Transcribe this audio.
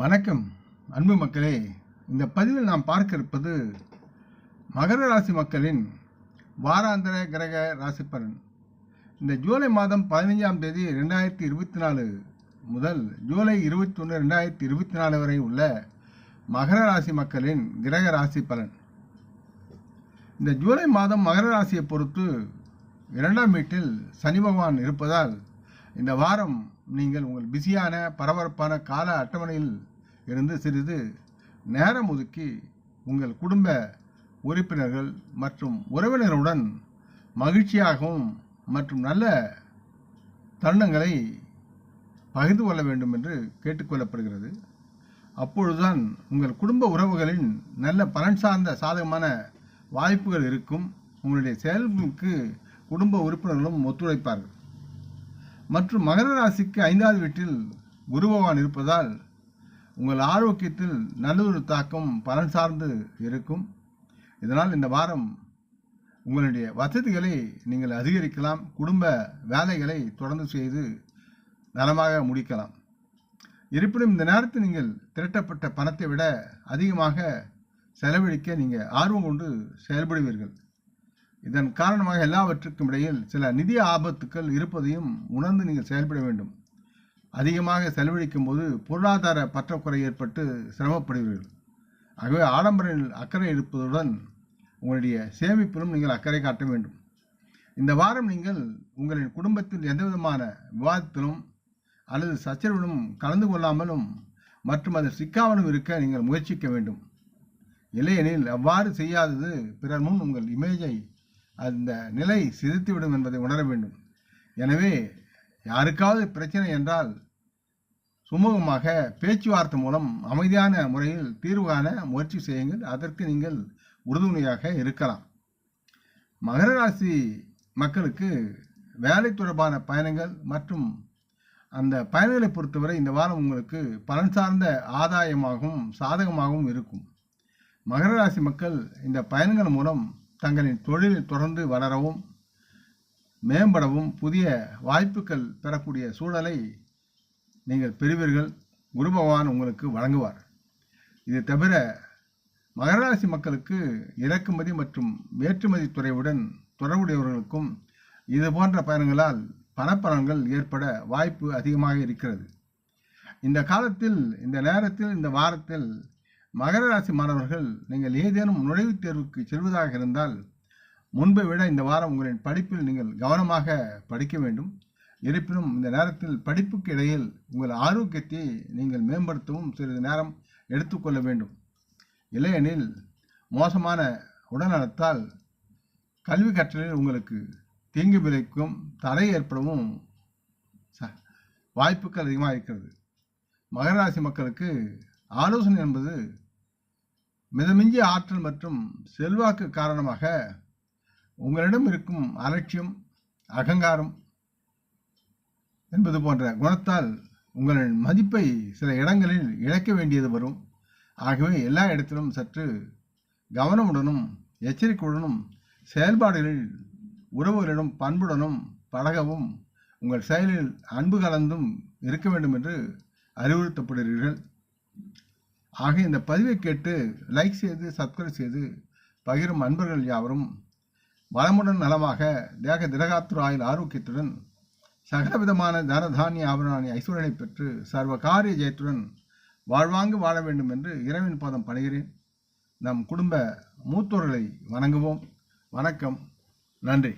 வணக்கம் அன்பு மக்களே. இந்த பதிவில் நாம் பார்க்க இருப்பது மகர ராசி மக்களின் வாராந்திர கிரக ராசி பலன். இந்த ஜூலை மாதம் 15ஆம் தேதி 2024 முதல் ஜூலை 21 2024 வரை உள்ள மகர ராசி மக்களின் கிரக ராசி பலன். இந்த ஜூலை மாதம் மகர ராசியை பொறுத்து 2ஆம் வீட்டில் சனி பகவான் இருப்பதால் இந்த வாரம் நீங்கள் உங்கள் பிஸியான பரபரப்பான கால அட்டவணையில் இருந்து சிறிது நேரம் ஒதுக்கி உங்கள் குடும்ப உறுப்பினர்கள் மற்றும் உறவினர்களுடன் மகிழ்ச்சியாகவும் மற்றும் நல்ல தருணங்களை பகிர்ந்து கொள்ள வேண்டும் என்று கேட்டுக்கொள்ளப்படுகிறது. அப்பொழுதுதான் உங்கள் குடும்ப உறவுகளின் நல்ல பலன் சார்ந்த சாதகமான வாய்ப்புகள் இருக்கும். உங்களுடைய செயல்களுக்கு குடும்ப உறுப்பினர்களும் ஒத்துழைப்பார்கள். மற்றும் மகர ராசிக்கு 5வது வீட்டில் குரு பகவான் இருப்பதால் உங்கள் ஆரோக்கியத்தில் நல்லொரு தாக்கம் பலன் சார்ந்து இருக்கும். இதனால் இந்த வாரம் உங்களுடைய வசதிகளை நீங்கள் அதிகரிக்கலாம். குடும்ப வேலைகளை தொடர்ந்து செய்து நலமாக முடிக்கலாம். இருப்பினும் இந்த நேரத்தில் நீங்கள் திரட்டப்பட்ட பணத்தை விட அதிகமாக செலவழிக்க நீங்கள் ஆர்வம் கொண்டு செயல்படுவீர்கள். இதன் காரணமாக எல்லாவற்றுக்கும் இடையில் சில நிதி ஆபத்துக்கள் இருப்பதையும் உணர்ந்து நீங்கள் செயல்பட வேண்டும். அதிகமாக செலவழிக்கும் போது பொருளாதார பற்றாக்குறை ஏற்பட்டு சிரமப்படுவீர்கள். ஆகவே ஆடம்பரத்தில் அக்கறை இருப்பதுடன் உங்களுடைய சேமிப்பிலும் நீங்கள் அக்கறை காட்ட வேண்டும். இந்த வாரம் நீங்கள் உங்களின் குடும்பத்தில் எந்தவிதமான விவாதத்திலும் அல்லது சச்சரவிலும் கலந்து கொள்ளாமலும் மற்றும் அதில் சிக்காமலும் இருக்க நீங்கள் முயற்சிக்க வேண்டும். இல்லையெனில் அவ்வாறு செய்யாதது பிறர் முன் உங்கள் இமேஜை அந்த நிலை சிதைத்துவிடும் என்பதை உணர வேண்டும். எனவே யாருக்காவது பிரச்சனை என்றால் சுமூகமாக பேச்சுவார்த்தை மூலம் அமைதியான முறையில் தீர்வு காண முயற்சி செய்யுங்கள். அதற்கு நீங்கள் உறுதுணையாக இருக்கலாம். மகர ராசி மக்களுக்கு வேலை தொடர்பான பயணங்கள் மற்றும் அந்த பயணங்களை பொறுத்தவரை இந்த வாரம் உங்களுக்கு பலன் சார்ந்த ஆதாயமாகவும் சாதகமாகவும் இருக்கும். மகர ராசி மக்கள் இந்த பயணங்கள் மூலம் தங்களின் தொழிலில் தொடர்ந்து வளரவும் மேம்படவும் புதிய வாய்ப்புகள் பெறக்கூடிய சூழலை நீங்கள் பெறுவீர்கள். குரு பகவான் உங்களுக்கு வழங்குவார். இது தவிர மகர ராசி மக்களுக்கு இறக்குமதி மற்றும் ஏற்றுமதி துறையுடன் தொடர்புடையவர்களுக்கும் இது போன்ற பயணங்களால் பணப்பலன்கள் ஏற்பட வாய்ப்பு அதிகமாக இருக்கிறது. இந்த காலத்தில் இந்த நேரத்தில் இந்த வாரத்தில் மகர ராசி மாணவர்கள் நீங்கள் ஏதேனும் நுழைவுத் தேர்வுக்கு செல்வதாக இருந்தால் முன்பை விட இந்த வாரம் உங்களின் படிப்பில் நீங்கள் கவனமாக படிக்க வேண்டும். இருப்பினும் இந்த நேரத்தில் படிப்புக்கு இடையில் உங்கள் ஆரோக்கியத்தை நீங்கள் மேம்படுத்தவும் சிறிது நேரம் எடுத்துக்கொள்ள வேண்டும். இல்லையெனில் மோசமான உடல்நலத்தால் கல்வி கற்றலில் உங்களுக்கு தீங்கு விளைக்கும் தடை ஏற்படவும் வாய்ப்புகள் அதிகமாக இருக்கிறது. மகர ராசி மக்களுக்கு ஆலோசனை என்பது மிதமிஞ்சிய ஆற்றல் மற்றும் செல்வாக்கு காரணமாக உங்களிடம் இருக்கும் அலட்சியம் அகங்காரம் என்பது போன்ற குணத்தால் உங்களின் மதிப்பை சில இடங்களில் இழக்க வேண்டியது வரும். ஆகவே எல்லா இடத்திலும் சற்று கவனமுடனும் எச்சரிக்கையுடனும் செயல்பாடுகளில் உறவுகளிடம் பண்புடனும் பழகவும் உங்கள் செயலில் அன்பு கலந்தும் இருக்க வேண்டும் என்று அறிவுறுத்தப்படுகிறீர்கள். ஆக இந்த பதிவை கேட்டு லைக் செய்து சப்ஸ்கிரைப் செய்து பகிரும் அன்பர்கள் யாவரும் வளமுடன் நலமாக தேக திரகாத்துர ஆயுள் ஆரோக்கியத்துடன் சகலவிதமான தனதானிய ஆபரண ஐஸ்வர்யனை பெற்று சர்வ காரிய ஜெயத்துடன் வாழ்வாங்கு வாழ வேண்டும் என்று இறைவன் பாதம் பணிகிறேன். நம் குடும்ப மூத்தோர்களை வணங்குவோம். வணக்கம். நன்றி.